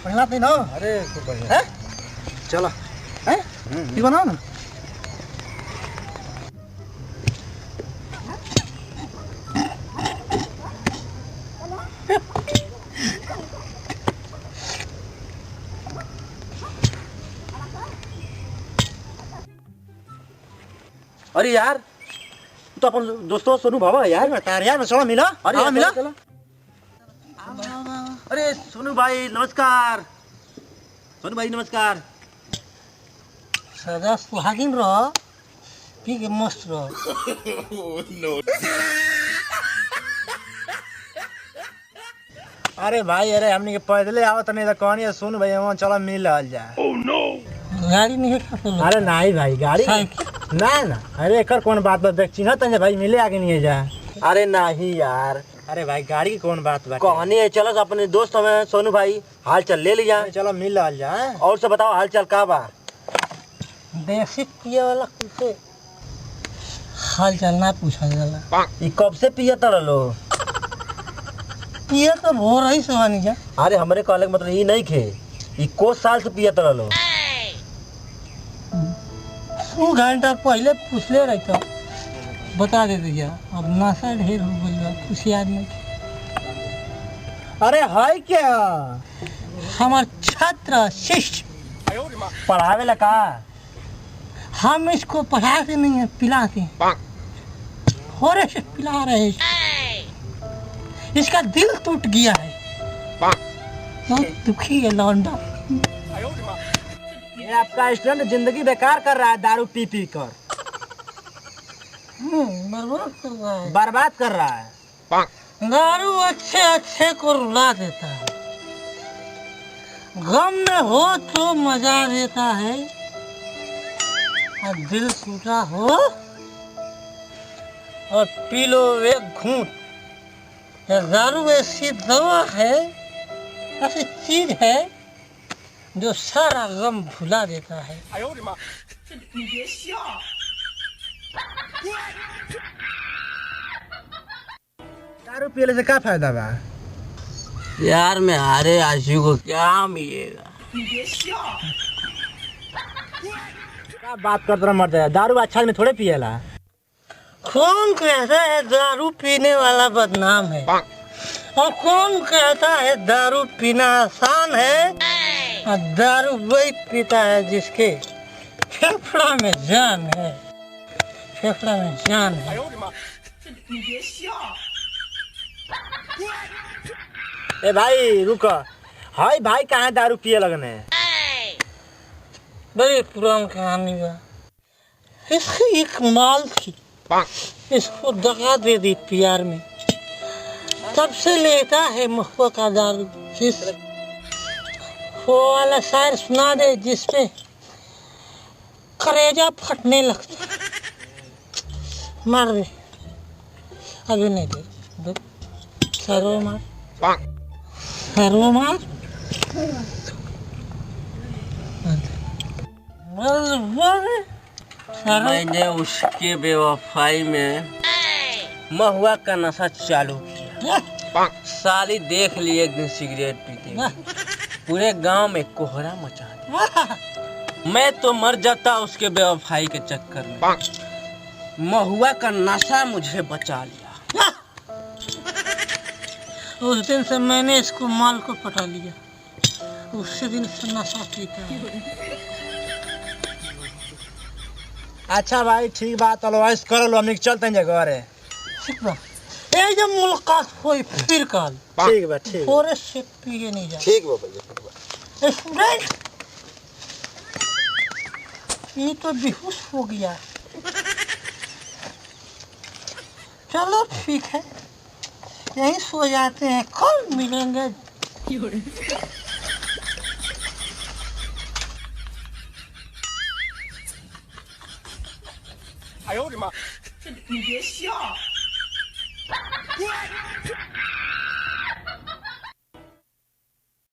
पहला नहीं ना। अरे खूब बढ़िया है चलो है ये बनाओ ना। अरे यार तो अपन दोस्तों सोनू बाबा यार बता यार मैं चलो मिला। अरे हाँ, मिला। चलो। अरे सोनू भाई नमस्कार। सोनू भाई नमस्कार। सदा सुहागिन रहो पी के मस्त रहो। अरे भाई अरे हमने के पैदले आवत नहीं तो कौन सुन भाई हम चलो मिल जाए। गाड़ी नहीं है। अरे नहीं भाई गाड़ी ना ना। अरे एकर कौन बात बा देख चिन्हत है भाई मिले आगे नहीं जा। अरे नहीं यार अरे भाई गाड़ी की कौन बात बा। कहानी है चलो अपने दोस्त हमें सोनू भाई हाल चाल ले लिया। चलो मिल जाए। और से बताओ हाल चाल का बा। बेसिक पिए वाला कुछ हाल चाल ना पूछा जाला। ये कब से पिया तर लो। पिए तो हो रही सवानी जा। अरे हमारे कहले मतलब ये नहीं खे ये को साल से पिया तर लो। 2 घंटा पहले पूछले रही तो बता देते क्या। अब नशा ढेर हो गई कुछ याद नहीं। अरे है क्या हमार छात्र शिष्य पढ़ावे ला का। हम इसको पढ़ाते नहीं है पिलाते थोड़े से पिला रहे हैं। इसका दिल टूट गया है बहुत दुखी है लौंडा। ये आपका स्टूडेंट जिंदगी बेकार कर रहा है दारू पी पी कर। बर्बाद कर रहा है। बर्बाद कर रहा है। दारू अच्छे अच्छे को रुला देता है। गम में हो तो मजा देता है और दिल टूटा हो और पी लो एक घूंट। ये दारू ऐसी दवा है ऐसी चीज है जो सारा गम भुला देता है। दारू पीने से क्या फायदा बा। यार मैं हारे आशु को क्या मिलेगा। क्या बात करते मर जाए दारू अच्छा आदमी थोड़े पिएला। कौन कहता है दारू पीने वाला बदनाम है और कौन कहता है दारू पीना आसान है। और दारू वही पीता है जिसके फेफड़ा में जान है। फेफड़ा में जान है। ए भाई रुको हाय भाई कहाँ दारू पिए लगने। बड़ी पुरानी कहानी बा। इसकी एक माल थी इसको दगा दे दी प्यार में तब से लेता है महुआ का दारू। वो वाला शायर सुना दे जिसपे करेजा फटने लगता। मार दे अभी नहीं दे सर्व मार सर्व मार। मैंने उसके बेवफाई में महुआ का नशा चालू किया। साली देख ली एक दिन सिगरेट पीते पूरे गांव में कोहरा मचा दिया। मैं तो मर जाता उसके बेवफाई के चक्कर में। महुआ का नशा मुझे बचा लिया। उस दिन से मैंने इसको माल को पटा लिया। उसी दिन से नशा पीता है। अच्छा भाई ठीक बात अलवाइस कर लो हम चलते हैं जगह रे। ठीक बा ये जब मुलाकात हुई फिर कल। ठीक बा ठीक थोड़े से पिए नहीं जा। ठीक बा भैया। स्टूडेंट ये तो बेहोश हो गया। चलो ठीक है यहीं सो जाते हैं कल मिलेंगे।哎呦我的妈！你别笑。